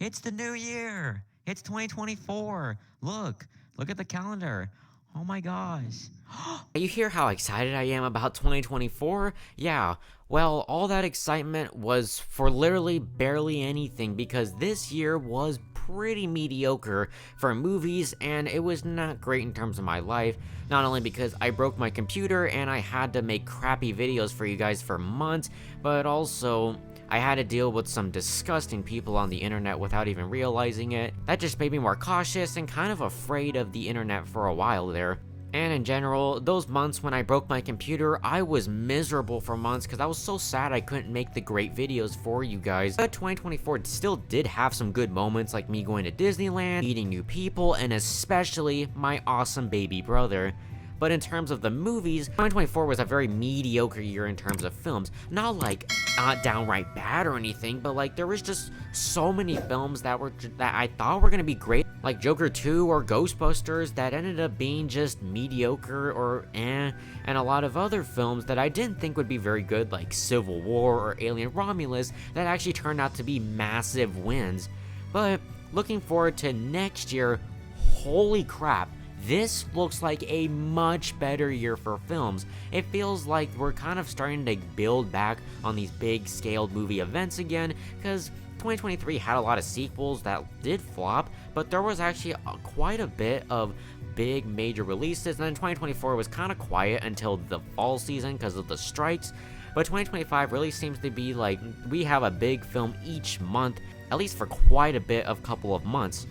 It's the new year. It's 2024. Look at the calendar. Oh my gosh. You hear how excited I am about 2024? Yeah, well, all that excitement was for literally barely anything because this year was pretty mediocre for movies and it was not great in terms of my life. Not only because I broke my computer and I had to make crappy videos for you guys for months, but also I had to deal with some disgusting people on the internet without even realizing it. That just made me more cautious and kind of afraid of the internet for a while there. And in general, those months when I broke my computer, I was miserable for months because I was so sad I couldn't make the great videos for you guys. But 2024 still did have some good moments like me going to Disneyland, meeting new people, and especially my awesome baby brother. But in terms of the movies, 2024 was a very mediocre year in terms of films. Not like downright bad or anything, but like there was just so many films that I thought were gonna be great, like Joker 2 or Ghostbusters, that ended up being just mediocre or and a lot of other films that I didn't think would be very good, like Civil War or Alien Romulus, that actually turned out to be massive wins. But looking forward to next year, holy crap. This looks like a much better year for films. It feels like we're kind of starting to build back on these big scaled movie events again, because 2023 had a lot of sequels that did flop, but there was actually quite a bit of big major releases, and then 2024 was kind of quiet until the fall season because of the strikes. But 2025 really seems to be like we have a big film each month, at least for quite a bit of couple of months.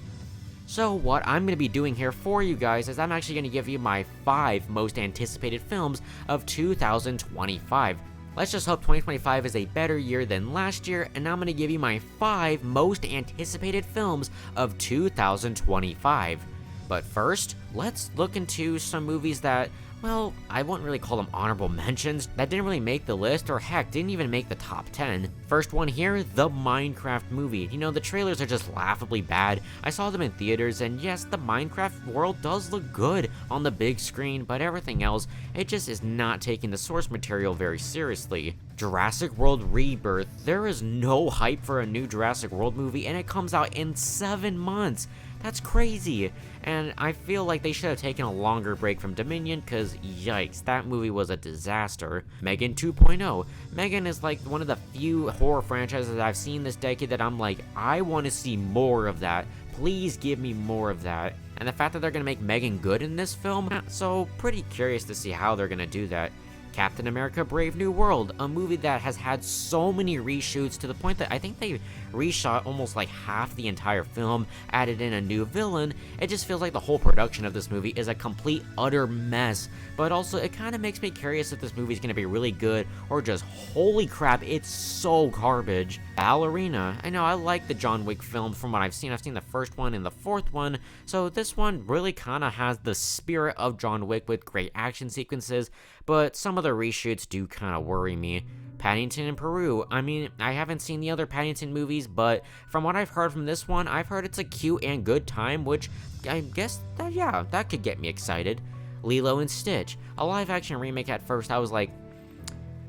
So what I'm going to be doing here for you guys is I'm actually going to give you my 5 most anticipated films of 2025. Let's just hope 2025 is a better year than last year, and I'm going to give you my 5 most anticipated films of 2025. But first, let's look into some movies that, well, I wouldn't really call them honorable mentions, that didn't really make the list, or heck, didn't even make the top 10. First one here, the Minecraft movie. You know, the trailers are just laughably bad. I saw them in theaters, and yes, the Minecraft world does look good on the big screen, but everything else, it just is not taking the source material very seriously. Jurassic World Rebirth. There is no hype for a new Jurassic World movie, and it comes out in 7 months. That's crazy, and I feel like they should have taken a longer break from Dominion, cause yikes, that movie was a disaster. Megan 2.0. Megan is like one of the few horror franchises I've seen this decade that I'm like, I want to see more of that. Please give me more of that. And the fact that they're gonna make Megan good in this film, so pretty curious to see how they're gonna do that. Captain America Brave New World, a movie that has had so many reshoots to the point that I think they reshot almost like half the entire film, added in a new villain. It just feels like the whole production of this movie is a complete utter mess, but also it kind of makes me curious if this movie is going to be really good or just holy crap, it's so garbage. Ballerina. I know I like the John Wick films from what I've seen the first one and the fourth one, so this one really kind of has the spirit of John Wick with great action sequences, but some of the reshoots do kind of worry me. Paddington in Peru. I mean, I haven't seen the other Paddington movies, but from what I've heard from this one, I've heard it's a cute and good time, which I guess that, yeah, that could get me excited. Lilo and Stitch. A live action remake. At first I was like,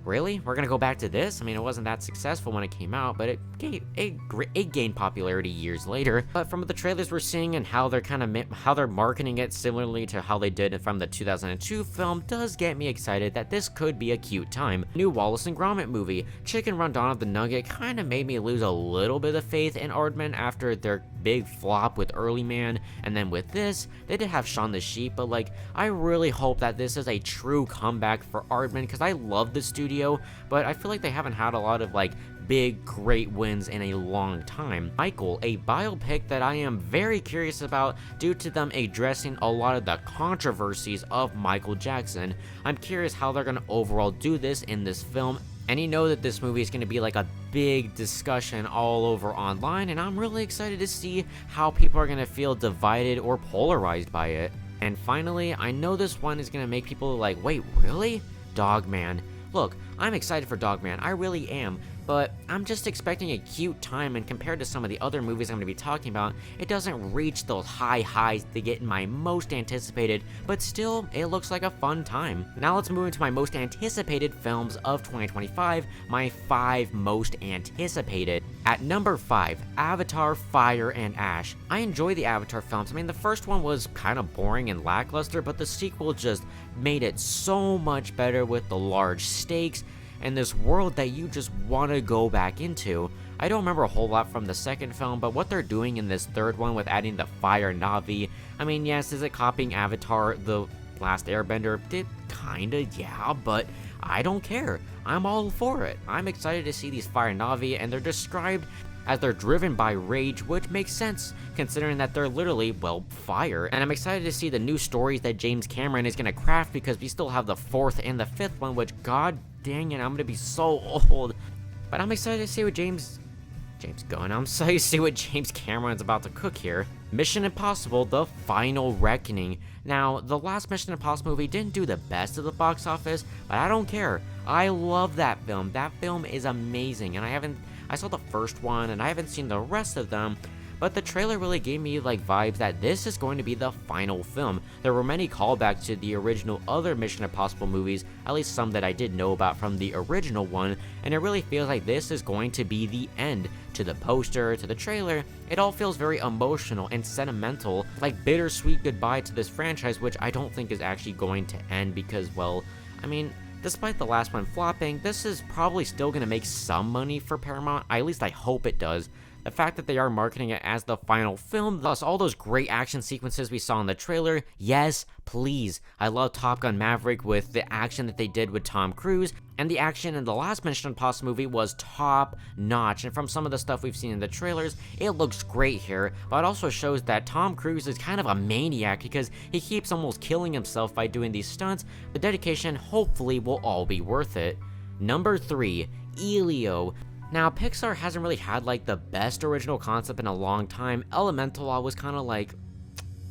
really? We're gonna go back to this? I mean, it wasn't that successful when it came out, but it gained popularity years later. But from the trailers we're seeing and how they're marketing it similarly to how they did from the 2002 film does get me excited that this could be a cute time. New Wallace and Gromit movie. Chicken Run Dawn of the Nugget kind of made me lose a little bit of faith in Aardman after their big flop with Early Man, and then with this, they did have Shaun the Sheep, but like, I really hope that this is a true comeback for Aardman, because I love the studio, but I feel like they haven't had a lot of like big great wins in a long time. Michael, a biopic that I am very curious about due to them addressing a lot of the controversies of Michael Jackson. I'm curious how they're gonna overall do this in this film. And you know that this movie is going to be like a big discussion all over online, and I'm really excited to see how people are going to feel divided or polarized by it. And finally, I know this one is going to make people like, wait, really? Dogman. Look, I'm excited for Dogman, I really am, but I'm just expecting a cute time, and compared to some of the other movies I'm going to be talking about, it doesn't reach those high highs to get in my most anticipated, but still, it looks like a fun time. Now let's move into my most anticipated films of 2025, my 5 most anticipated. At number 5, Avatar: Fire and Ash. I enjoy the Avatar films. I mean, the first one was kind of boring and lackluster, but the sequel just made it so much better with the large stakes and this world that you just want to go back into. I don't remember a whole lot from the second film, but what they're doing in this third one with adding the fire Na'vi, I mean, yes, is it copying Avatar: The Last Airbender? It kinda, yeah, but I don't care. I'm all for it. I'm excited to see these fire Na'vi, and they're described as they're driven by rage, which makes sense, considering that they're literally, well, fire. And I'm excited to see the new stories that James Cameron is going to craft, because we still have the 4th and the 5th one, which, god dang it, I'm going to be so old. But I'm excited to see what James Gunn, I'm excited to see what James Cameron's about to cook here. Mission Impossible: The Final Reckoning. Now, the last Mission Impossible movie didn't do the best at the box office, but I don't care. I love that film. That film is amazing, and I saw the first one, and I haven't seen the rest of them, but the trailer really gave me like vibes that this is going to be the final film. There were many callbacks to the original other Mission Impossible movies, at least some that I did know about from the original one, and it really feels like this is going to be the end. To the poster, to the trailer, it all feels very emotional and sentimental, like bittersweet goodbye to this franchise, which I don't think is actually going to end because, well, I mean, despite the last one flopping, this is probably still going to make some money for Paramount. At least I hope it does. The fact that they are marketing it as the final film, plus all those great action sequences we saw in the trailer, yes, please. I love Top Gun Maverick with the action that they did with Tom Cruise, and the action in the last Mission Impossible movie was top notch, and from some of the stuff we've seen in the trailers, it looks great here, but it also shows that Tom Cruise is kind of a maniac because he keeps almost killing himself by doing these stunts. The dedication hopefully will all be worth it. Number 3, Elio. Now, Pixar hasn't really had like the best original concept in a long time. Elemental, I was kind of like,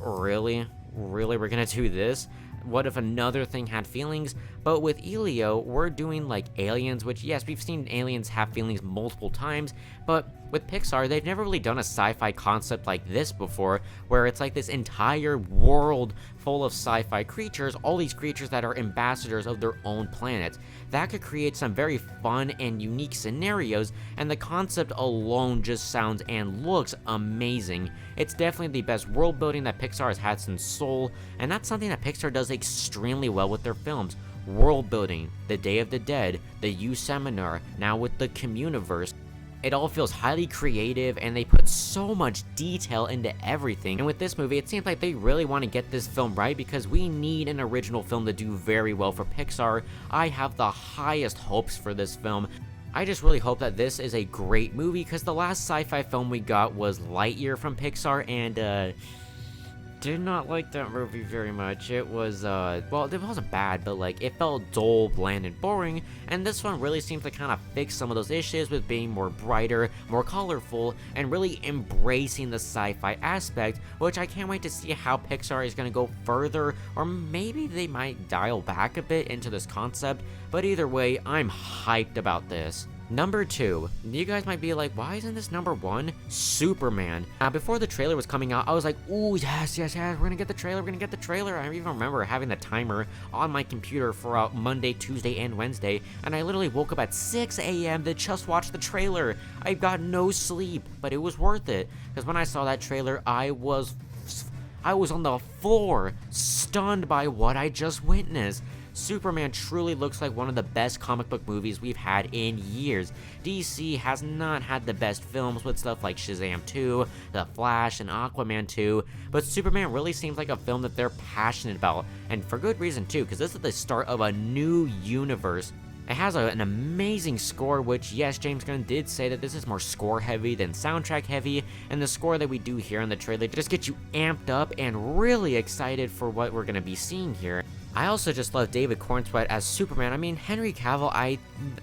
really? Really, we're gonna do this? What if another thing had feelings? But with Elio, we're doing like aliens, which yes, we've seen aliens have feelings multiple times, but with Pixar, they've never really done a sci-fi concept like this before, where it's like this entire world full of sci-fi creatures, all these creatures that are ambassadors of their own planets. That could create some very fun and unique scenarios, and the concept alone just sounds and looks amazing. It's definitely the best world building that Pixar has had since Soul, and that's something that Pixar does extremely well with their films. World building, The Day of the Dead, the U Seminar, now with the Communiverse. It all feels highly creative, and they put so much detail into everything. And with this movie, it seems like they really want to get this film right, because we need an original film to do very well for Pixar. I have the highest hopes for this film. I just really hope that this is a great movie, because the last sci-fi film we got was Lightyear from Pixar, and did not like that movie very much. It was, well, it wasn't bad, but like, it felt dull, bland, and boring, and this one really seems to kind of fix some of those issues with being more brighter, more colorful, and really embracing the sci-fi aspect, which I can't wait to see how Pixar is going to go further, or maybe they might dial back a bit into this concept, but either way, I'm hyped about this. Number 2, you guys might be like, why isn't this number 1? Superman. Now, before the trailer was coming out, I was like, ooh, yes, we're gonna get the trailer, I even remember having the timer on my computer for Monday, Tuesday, and Wednesday, and I literally woke up at 6 a.m. to just watch the trailer. I got no sleep, but it was worth it, because when I saw that trailer, I was on the floor, stunned by what I just witnessed. Superman truly looks like one of the best comic book movies we've had in years. DC has not had the best films with stuff like Shazam 2, The Flash, and Aquaman 2, but Superman really seems like a film that they're passionate about, and for good reason too, because this is the start of a new universe. It has an amazing score, which, yes, James Gunn did say that this is more score heavy than soundtrack heavy, and the score that we do here in the trailer just gets you amped up and really excited for what we're going to be seeing here. I also just love David Cornsweet as Superman. I mean, Henry Cavill,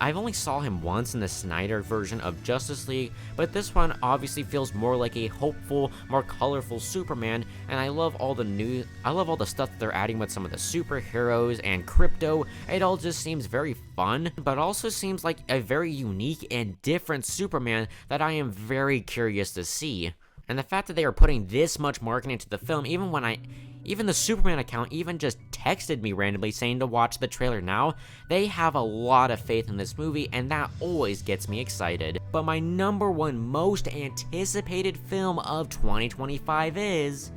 I've only saw him once in the Snyder version of Justice League, but this one obviously feels more like a hopeful, more colorful Superman, and I love all the stuff that they're adding with some of the superheroes and crypto. It all just seems very fun, but also seems like a very unique and different Superman that I am very curious to see. And the fact that they are putting this much marketing into the film, even the Superman account even just texted me randomly saying to watch the trailer now, they have a lot of faith in this movie, and that always gets me excited. But my number one most anticipated film of 2025 is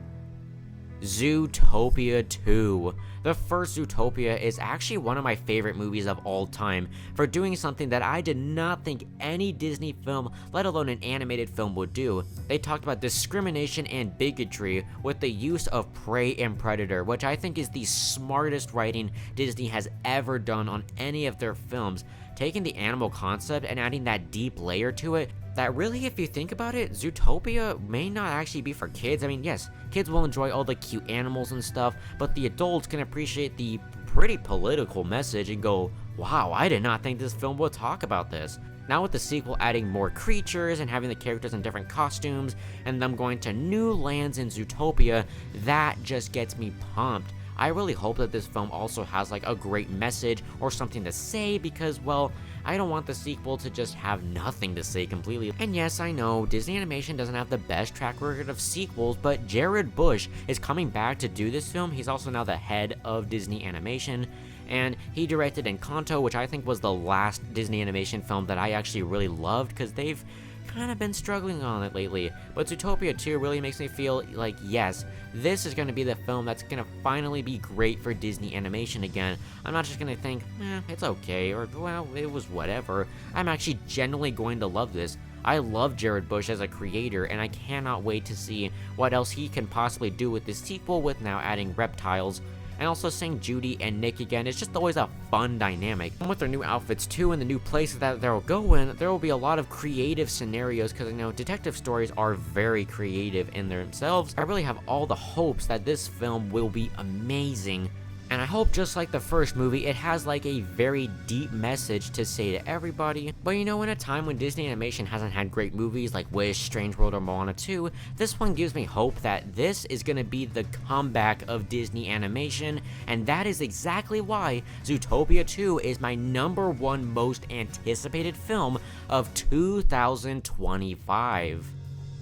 Zootopia 2. The first Zootopia is actually one of my favorite movies of all time for doing something that I did not think any Disney film, let alone an animated film, would do. They talked about discrimination and bigotry with the use of prey and predator, which I think is the smartest writing Disney has ever done on any of their films. Taking the animal concept and adding that deep layer to it, that really, if you think about it, Zootopia may not actually be for kids. I mean, yes, kids will enjoy all the cute animals and stuff, but the adults can appreciate the pretty political message and go, wow, I did not think this film would talk about this. Now with the sequel adding more creatures and having the characters in different costumes and them going to new lands in Zootopia, that just gets me pumped. I really hope that this film also has like a great message or something to say because, well, I don't want the sequel to just have nothing to say completely. And yes, I know, Disney Animation doesn't have the best track record of sequels, but Jared Bush is coming back to do this film. He's also now the head of Disney Animation, and he directed Encanto, which I think was the last Disney Animation film that I actually really loved because they've kind of been struggling on it lately. But Zootopia 2 really makes me feel like, yes, this is going to be the film that's going to finally be great for Disney Animation again. I'm not just going to think, it's okay, or, well, it was whatever. I'm actually genuinely going to love this. I love Jared Bush as a creator, and I cannot wait to see what else he can possibly do with this sequel with now adding reptiles. And also seeing Judy and Nick again is just always a fun dynamic. And with their new outfits too and the new places that they'll go in, there will be a lot of creative scenarios because, you know, detective stories are very creative in themselves. I really have all the hopes that this film will be amazing. And I hope, just like the first movie, it has like a very deep message to say to everybody. But you know, in a time when Disney Animation hasn't had great movies like Wish, Strange World, or Moana 2, this one gives me hope that this is gonna be the comeback of Disney Animation, and that is exactly why Zootopia 2 is my number one most anticipated film of 2025.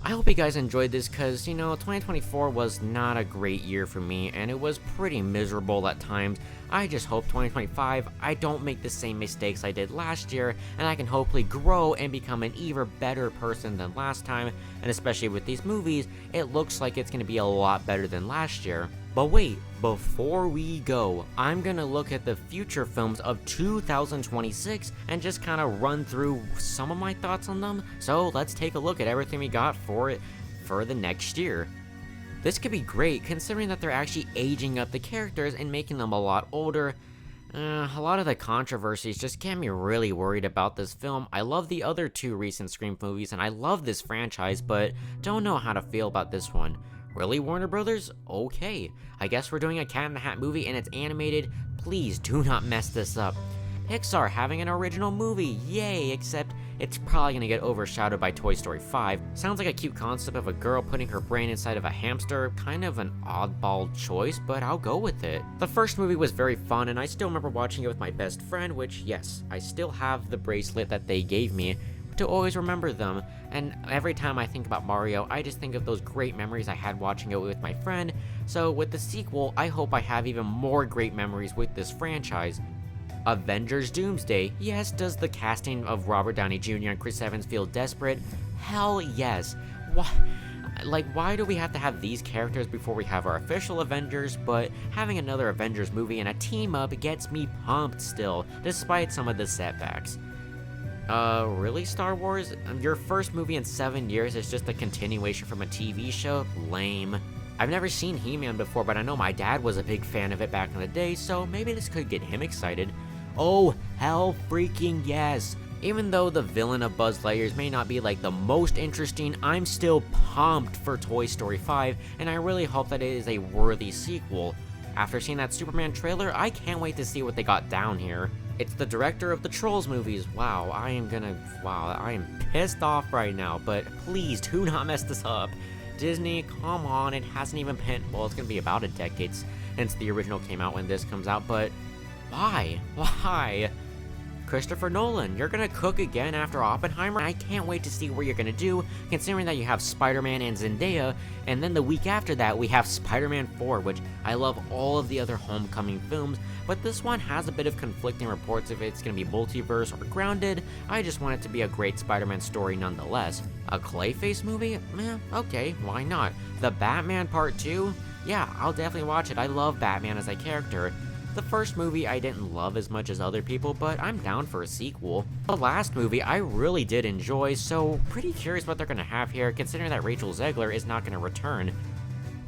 I hope you guys enjoyed this because, you know, 2024 was not a great year for me and it was pretty miserable at times. I just hope 2025 I don't make the same mistakes I did last year and I can hopefully grow and become an even better person than last time, and especially with these movies, it looks like it's going to be a lot better than last year. But wait, before we go, I'm gonna look at the future films of 2026 and just kind of run through some of my thoughts on them. So let's take a look at everything we got for the next year. This could be great considering that they're actually aging up the characters and making them a lot older. A lot of the controversies just get me really worried about this film. I love the other two recent Scream movies and I love this franchise, but don't know how to feel about this one. Really, Warner Brothers? Okay, I guess we're doing a Cat in the Hat movie and it's animated. Please do not mess this up. Pixar having an original movie, yay, except it's probably gonna get overshadowed by Toy Story 5. Sounds like a cute concept of a girl putting her brain inside of a hamster, kind of an oddball choice, but I'll go with it. The first movie was very fun and I still remember watching it with my best friend, which, yes, I still have the bracelet that they gave me to always remember them, and every time I think about Mario, I just think of those great memories I had watching it with my friend. So with the sequel, I hope I have even more great memories with this franchise. Avengers Doomsday, yes, does the casting of Robert Downey Jr. and Chris Evans feel desperate? Hell yes. Why do we have to have these characters before we have our official Avengers? But having another Avengers movie and a team up gets me pumped still, despite some of the setbacks. Really, Star Wars? Your first movie in 7 years is just a continuation from a TV show? Lame. I've never seen He-Man before, but I know my dad was a big fan of it back in the day, so maybe this could get him excited. Oh, hell freaking yes! Even though the villain of Buzz Lightyear may not be like the most interesting, I'm still pumped for Toy Story 5, and I really hope that it is a worthy sequel. After seeing that Superman trailer, I can't wait to see what they got down here. It's the director of the Trolls movies. Wow, I am pissed off right now, but please do not mess this up. Disney, come on, it hasn't even been, well, it's gonna be about a decade since the original came out when this comes out, but why? Why? Christopher Nolan, you're gonna cook again after Oppenheimer? I can't wait to see what you're gonna do, considering that you have Spider-Man and Zendaya, and then the week after that, we have Spider-Man 4, which I love all of the other Homecoming films, but this one has a bit of conflicting reports if it's gonna be multiverse or grounded. I just want it to be a great Spider-Man story nonetheless. A Clayface movie? Okay, why not? The Batman Part 2? Yeah, I'll definitely watch it. I love Batman as a character. The first movie I didn't love as much as other people, but I'm down for a sequel. The last movie I really did enjoy, so pretty curious what they're gonna have here, considering that Rachel Zegler is not gonna return.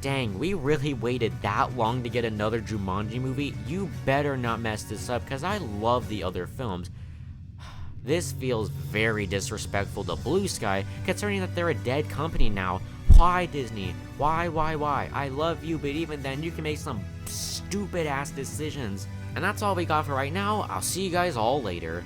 Dang, we really waited that long to get another Jumanji movie? You better not mess this up, cause I love the other films. This feels very disrespectful to Blue Sky, considering that they're a dead company now. Why, Disney? Why? I love you, but even then, you can make some stupid ass decisions. And that's all we got for right now. I'll see you guys all later.